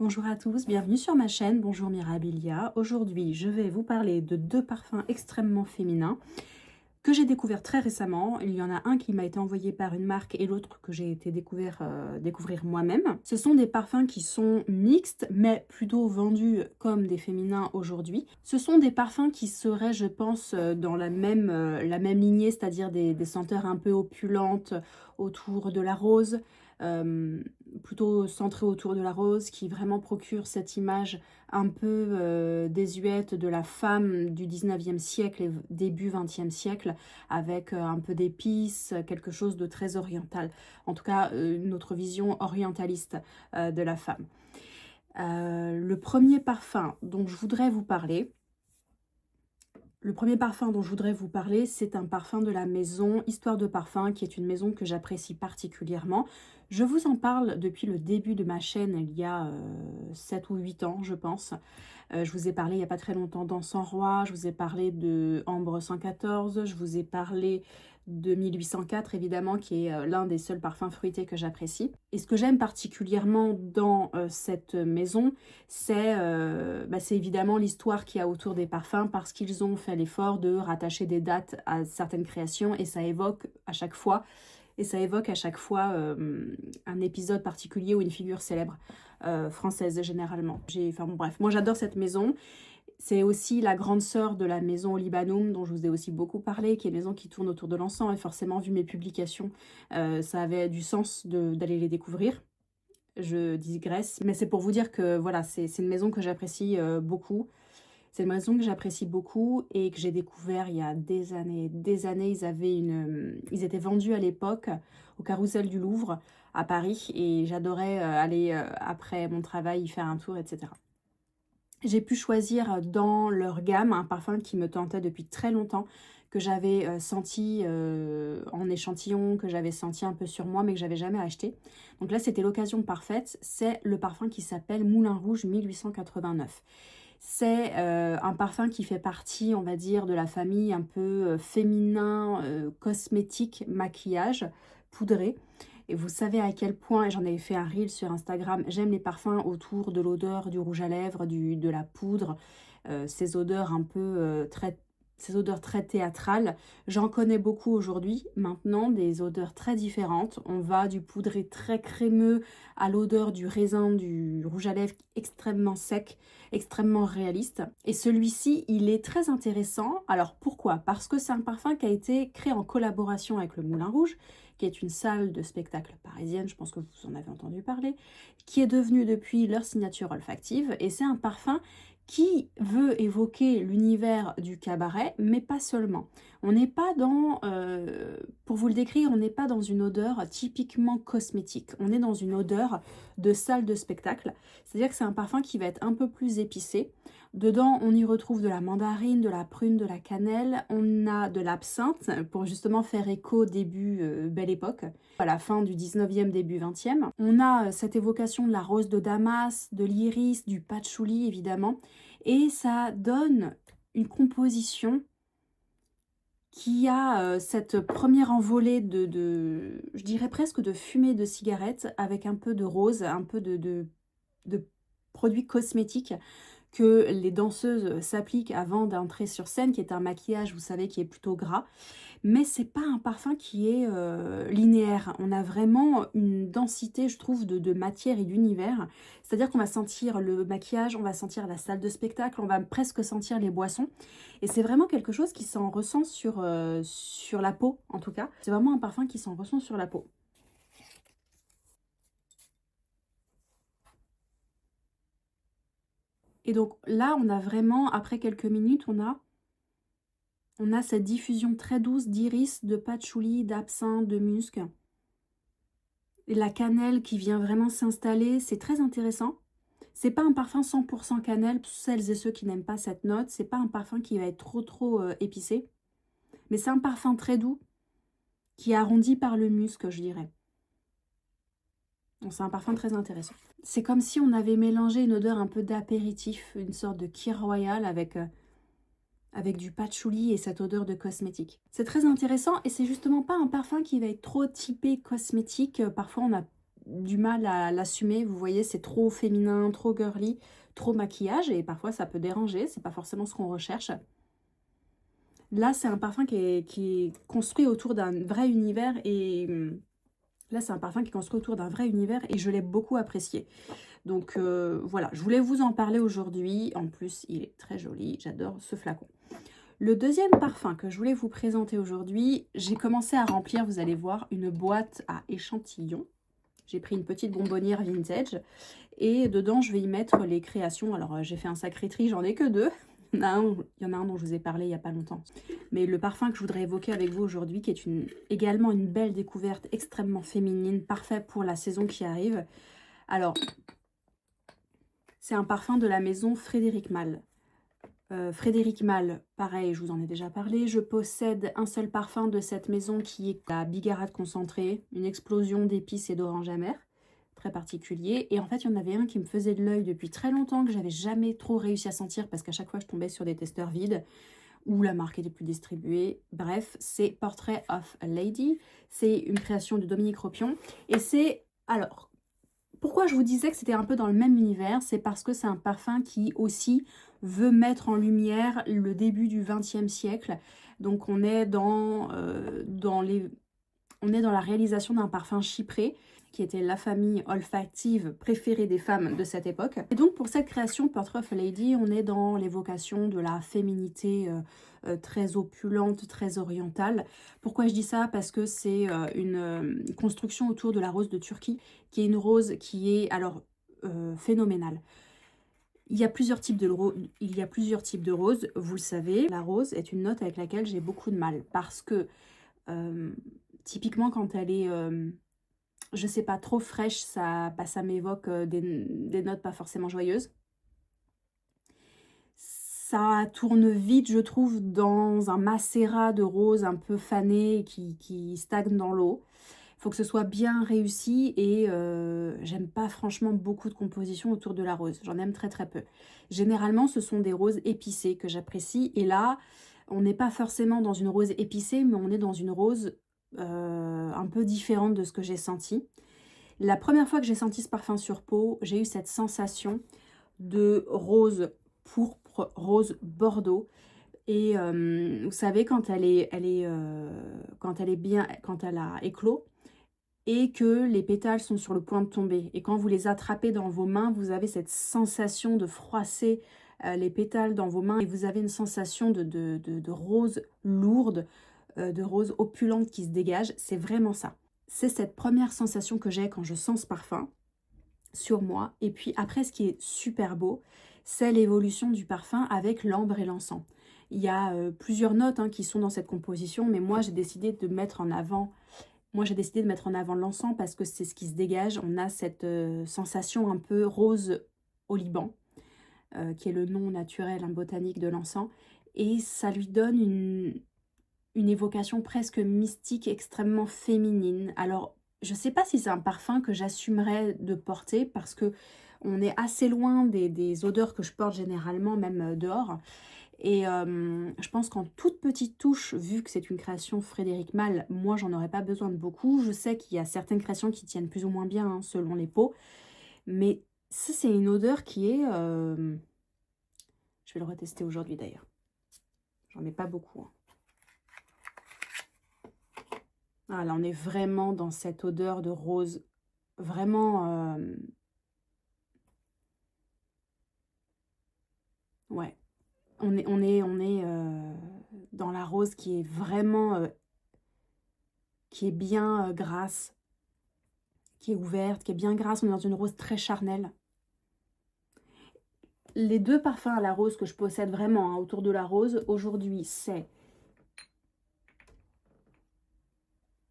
Bonjour à tous, bienvenue sur ma chaîne. Bonjour Mirabilia. Aujourd'hui, je vais vous parler de deux parfums extrêmement féminins que j'ai découverts très récemment. Il y en a un qui m'a été envoyé par une marque et l'autre que j'ai été découvrir moi-même. Ce sont des parfums qui sont mixtes, mais plutôt vendus comme des féminins aujourd'hui. Ce sont des parfums qui seraient, je pense, dans la même lignée, c'est-à-dire des senteurs un peu opulentes autour de la rose, euh, plutôt centrées autour de la rose, qui vraiment procurent cette image un peu désuète de la femme du 19e siècle et début 20e siècle, avec un peu d'épices, quelque chose de très oriental. En tout cas, notre vision orientaliste de la femme. Le premier parfum dont je voudrais vous parler, c'est un parfum de la maison Histoire de Parfum, qui est une maison que j'apprécie particulièrement. Je vous en parle depuis le début de ma chaîne, il y a 7 ou 8 ans, je pense. Je vous ai parlé il n'y a pas très longtemps d'Encens Roi, je vous ai parlé de Ambre 114, je vous ai parlé de 1804 évidemment, qui est l'un des seuls parfums fruités que j'apprécie. Et ce que j'aime particulièrement dans cette maison, c'est évidemment l'histoire qu'il y a autour des parfums, parce qu'ils ont fait l'effort de rattacher des dates à certaines créations et ça évoque à chaque fois un épisode particulier ou une figure célèbre française généralement. Enfin bon, bref, moi j'adore cette maison. C'est aussi la grande sœur de la maison Olibanum, dont je vous ai aussi beaucoup parlé, qui est une maison qui tourne autour de l'encens. Et forcément, vu mes publications, ça avait du sens d'aller les découvrir. Je digresse, mais c'est pour vous dire que voilà, c'est une maison que j'apprécie beaucoup. C'est une maison que j'apprécie beaucoup et que j'ai découvert il y a des années. Des années, ils étaient vendus à l'époque au Carrousel du Louvre à Paris et j'adorais aller après mon travail y faire un tour, etc. J'ai pu choisir dans leur gamme un parfum qui me tentait depuis très longtemps, que j'avais senti en échantillon, que j'avais senti un peu sur moi, mais que j'avais jamais acheté. Donc là, c'était l'occasion parfaite. C'est le parfum qui s'appelle Moulin Rouge 1889. C'est un parfum qui fait partie, on va dire, de la famille un peu féminin, cosmétique, maquillage, poudré. Et vous savez à quel point, et j'en avais fait un reel sur Instagram, j'aime les parfums autour de l'odeur du rouge à lèvres, de la poudre, ces odeurs un peu ces odeurs très théâtrales. J'en connais beaucoup aujourd'hui, maintenant, des odeurs très différentes. On va du poudré très crémeux à l'odeur du raisin, du rouge à lèvres extrêmement sec, extrêmement réaliste. Et celui-ci, il est très intéressant. Alors pourquoi? Parce que c'est un parfum qui a été créé en collaboration avec le Moulin Rouge, qui est une salle de spectacle parisienne, je pense que vous en avez entendu parler, qui est devenue depuis leur signature olfactive. Et c'est un parfum qui veut évoquer l'univers du cabaret, mais pas seulement. On n'est pas dans, pour vous le décrire, on n'est pas dans une odeur typiquement cosmétique. On est dans une odeur de salle de spectacle. C'est-à-dire que c'est un parfum qui va être un peu plus épicé. Dedans, on y retrouve de la mandarine, de la prune, de la cannelle. On a de l'absinthe pour justement faire écho début Belle Époque, à la fin du 19e, début 20e. On a cette évocation de la rose de Damas, de l'iris, du patchouli évidemment. Et ça donne une composition qui a cette première envolée je dirais presque de fumée de cigarette, avec un peu de rose, un peu de produits cosmétiques que les danseuses s'appliquent avant d'entrer sur scène, qui est un maquillage, vous savez, qui est plutôt gras. Mais c'est pas un parfum qui est linéaire. On a vraiment une densité, je trouve, de matière et d'univers. C'est-à-dire qu'on va sentir le maquillage, on va sentir la salle de spectacle, on va presque sentir les boissons. Et c'est vraiment quelque chose qui s'en ressent sur la peau, en tout cas. C'est vraiment un parfum qui s'en ressent sur la peau. Et donc là, on a vraiment, après quelques minutes, on a cette diffusion très douce d'iris, de patchouli, d'absinthe, de musc. Et la cannelle qui vient vraiment s'installer, c'est très intéressant. C'est pas un parfum 100% cannelle, pour celles et ceux qui n'aiment pas cette note. C'est pas un parfum qui va être trop épicé. Mais c'est un parfum très doux, qui est arrondi par le musc, je dirais. Donc c'est un parfum très intéressant. C'est comme si on avait mélangé une odeur un peu d'apéritif, une sorte de kir royal avec du patchouli et cette odeur de cosmétique. C'est très intéressant et c'est justement pas un parfum qui va être trop typé cosmétique. Parfois on a du mal à l'assumer. Vous voyez, c'est trop féminin, trop girly, trop maquillage, et parfois ça peut déranger, c'est pas forcément ce qu'on recherche. Là, c'est un parfum qui est construit autour d'un vrai univers, et là, c'est un parfum qui est construit autour d'un vrai univers, et je l'ai beaucoup apprécié. Donc voilà, je voulais vous en parler aujourd'hui. En plus, il est très joli, j'adore ce flacon. Le deuxième parfum que je voulais vous présenter aujourd'hui, j'ai commencé à remplir, vous allez voir, une boîte à échantillons. J'ai pris une petite bonbonnière vintage et dedans, je vais y mettre les créations. Alors, j'ai fait un sacré tri, j'en ai que deux. Il y en a un dont je vous ai parlé il n'y a pas longtemps. Mais le parfum que je voudrais évoquer avec vous aujourd'hui, qui est également une belle découverte extrêmement féminine, parfait pour la saison qui arrive. Alors, c'est un parfum de la maison Frédéric Malle. Frédéric Malle, pareil, je vous en ai déjà parlé. Je possède un seul parfum de cette maison qui est la bigarade concentrée, une explosion d'épices et d'orange amer, très particulier. Et en fait, il y en avait un qui me faisait de l'œil depuis très longtemps, que j'avais jamais trop réussi à sentir parce qu'à chaque fois, je tombais sur des testeurs vides ou la marque était plus distribuée. Bref, c'est Portrait of a Lady. C'est une création de Dominique Ropion. Et c'est... Alors, pourquoi je vous disais que c'était un peu dans le même univers? C'est parce que c'est un parfum qui aussi veut mettre en lumière le début du XXe siècle. Donc on est dans la réalisation d'un parfum chypré, qui était la famille olfactive préférée des femmes de cette époque. Et donc pour cette création, Portrait of a Lady, on est dans l'évocation de la féminité très opulente, très orientale. Pourquoi je dis ça? Parce que c'est une construction autour de la rose de Turquie, qui est une rose qui est alors phénoménale. Il y a plusieurs types de roses, vous le savez. La rose est une note avec laquelle j'ai beaucoup de mal parce que typiquement quand elle est, je sais pas, trop fraîche, ça m'évoque des notes pas forcément joyeuses. Ça tourne vite, je trouve, dans un macérat de rose un peu fané qui stagne dans l'eau. Il faut que ce soit bien réussi et j'aime pas franchement beaucoup de compositions autour de la rose. J'en aime très très peu. Généralement, ce sont des roses épicées que j'apprécie. Et là, on n'est pas forcément dans une rose épicée, mais on est dans une rose un peu différente de ce que j'ai senti. La première fois que j'ai senti ce parfum sur peau, j'ai eu cette sensation de rose pourpre, rose bordeaux. Et vous savez, quand elle a éclos, et que les pétales sont sur le point de tomber. Et quand vous les attrapez dans vos mains, vous avez cette sensation de froisser les pétales dans vos mains. Et vous avez une sensation de rose lourde, de rose opulente qui se dégage. C'est vraiment ça. C'est cette première sensation que j'ai quand je sens ce parfum sur moi. Et puis après, ce qui est super beau, c'est l'évolution du parfum avec l'ambre et l'encens. Il y a plusieurs notes qui sont dans cette composition, mais moi j'ai décidé de mettre en avant... l'encens parce que c'est ce qui se dégage. On a cette sensation un peu rose au Liban, qui est le nom naturel botanique de l'encens. Et ça lui donne une évocation presque mystique, extrêmement féminine. Alors, je ne sais pas si c'est un parfum que j'assumerais de porter parce que on est assez loin des odeurs que je porte généralement, même dehors. Et je pense qu'en toute petite touche, vu que c'est une création Frédéric Malle, moi j'en aurais pas besoin de beaucoup. Je sais qu'il y a certaines créations qui tiennent plus ou moins bien selon les peaux. Mais ça, c'est une odeur qui est... Je vais le retester aujourd'hui d'ailleurs. J'en ai pas beaucoup. Ah, là, on est vraiment dans cette odeur de rose. Vraiment... Ouais. On est dans la rose qui est vraiment... qui est bien grasse, qui est ouverte, qui est bien grasse. On est dans une rose très charnelle. Les deux parfums à la rose que je possède vraiment autour de la rose aujourd'hui, c'est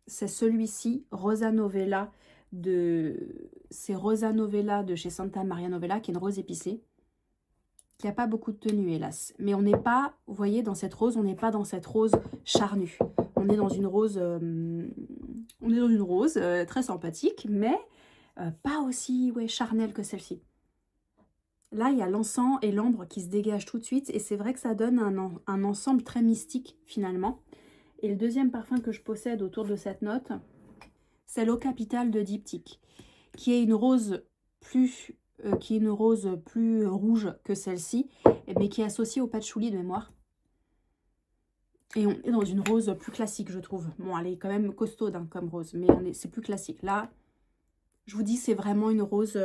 celui-ci, Rosa Novella c'est Rosa Novella de chez Santa Maria Novella, qui est une rose épicée, qui n'a pas beaucoup de tenue, hélas. Mais on n'est pas, vous voyez, dans cette rose, on n'est pas dans cette rose charnue. On est dans une rose, très sympathique, mais pas aussi charnelle que celle-ci. Là, il y a l'encens et l'ambre qui se dégagent tout de suite, et c'est vrai que ça donne un ensemble très mystique, finalement. Et le deuxième parfum que je possède autour de cette note, c'est l'eau capitale de Diptyque, qui est une rose plus, rouge que celle-ci, mais qui est associée au patchouli de mémoire. Et on est dans une rose plus classique, je trouve. Bon, elle est quand même costaude hein, comme rose, mais c'est plus classique. Là, je vous dis, c'est vraiment une rose...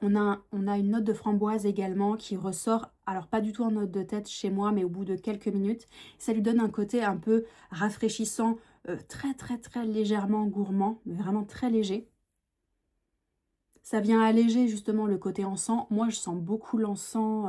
on a une note de framboise également qui ressort, alors pas du tout en note de tête chez moi, mais au bout de quelques minutes. Ça lui donne un côté un peu rafraîchissant, très très très légèrement gourmand, mais vraiment très léger. Ça vient alléger justement le côté encens. Moi, je sens beaucoup l'encens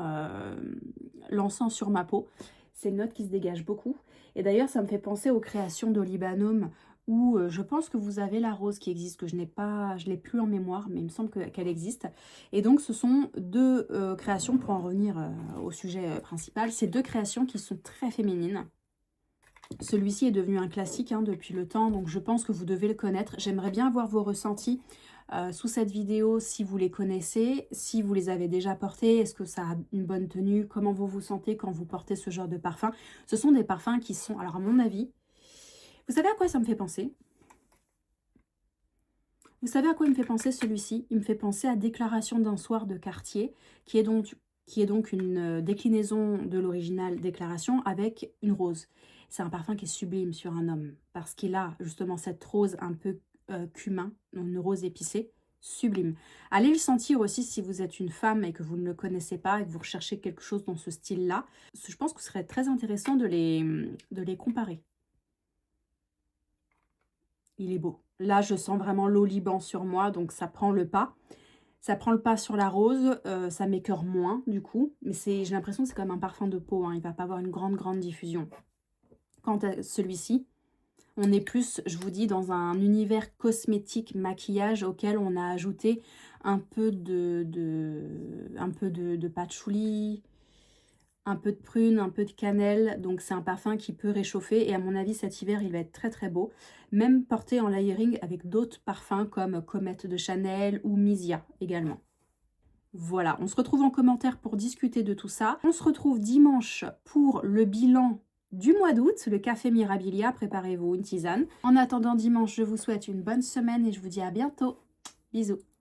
sur ma peau. C'est une note qui se dégage beaucoup. Et d'ailleurs, ça me fait penser aux créations d'Olibanum où je pense que vous avez la rose qui existe, que je l'ai plus en mémoire, mais il me semble qu'elle existe. Et donc, ce sont deux créations, pour en revenir au sujet principal, ces deux créations qui sont très féminines. Celui-ci est devenu un classique hein, depuis le temps, donc je pense que vous devez le connaître. J'aimerais bien avoir vos ressentis sous cette vidéo, si vous les connaissez, si vous les avez déjà portés, est-ce que ça a une bonne tenue, comment vous vous sentez quand vous portez ce genre de parfum. Ce sont des parfums qui sont, alors à mon avis, vous savez à quoi ça me fait penser? Vous savez à quoi il me fait penser celui-ci? Il me fait penser à Déclaration d'un soir de Cartier, qui est donc une déclinaison de l'original Déclaration avec une rose. C'est un parfum qui est sublime sur un homme, parce qu'il a justement cette rose un peu cumin, une rose épicée, sublime. Allez le sentir aussi si vous êtes une femme et que vous ne le connaissez pas et que vous recherchez quelque chose dans ce style-là. Je pense que ce serait très intéressant de les comparer. Il est beau. Là, je sens vraiment l'oliban sur moi, donc ça prend le pas. Ça prend le pas sur la rose, ça m'écœure moins du coup. Mais j'ai l'impression que c'est comme un parfum de peau, hein, il ne va pas avoir une grande diffusion. Quant à celui-ci, on est plus, je vous dis, dans un univers cosmétique, maquillage auquel on a ajouté un peu de patchouli, un peu de prune, un peu de cannelle. Donc c'est un parfum qui peut réchauffer et à mon avis cet hiver il va être très très beau. Même porté en layering avec d'autres parfums comme Comète de Chanel ou Misia également. Voilà, on se retrouve en commentaire pour discuter de tout ça. On se retrouve dimanche pour le bilan du mois d'août, le café Mirabilia. Préparez-vous une tisane. En attendant dimanche, je vous souhaite une bonne semaine et je vous dis à bientôt. Bisous.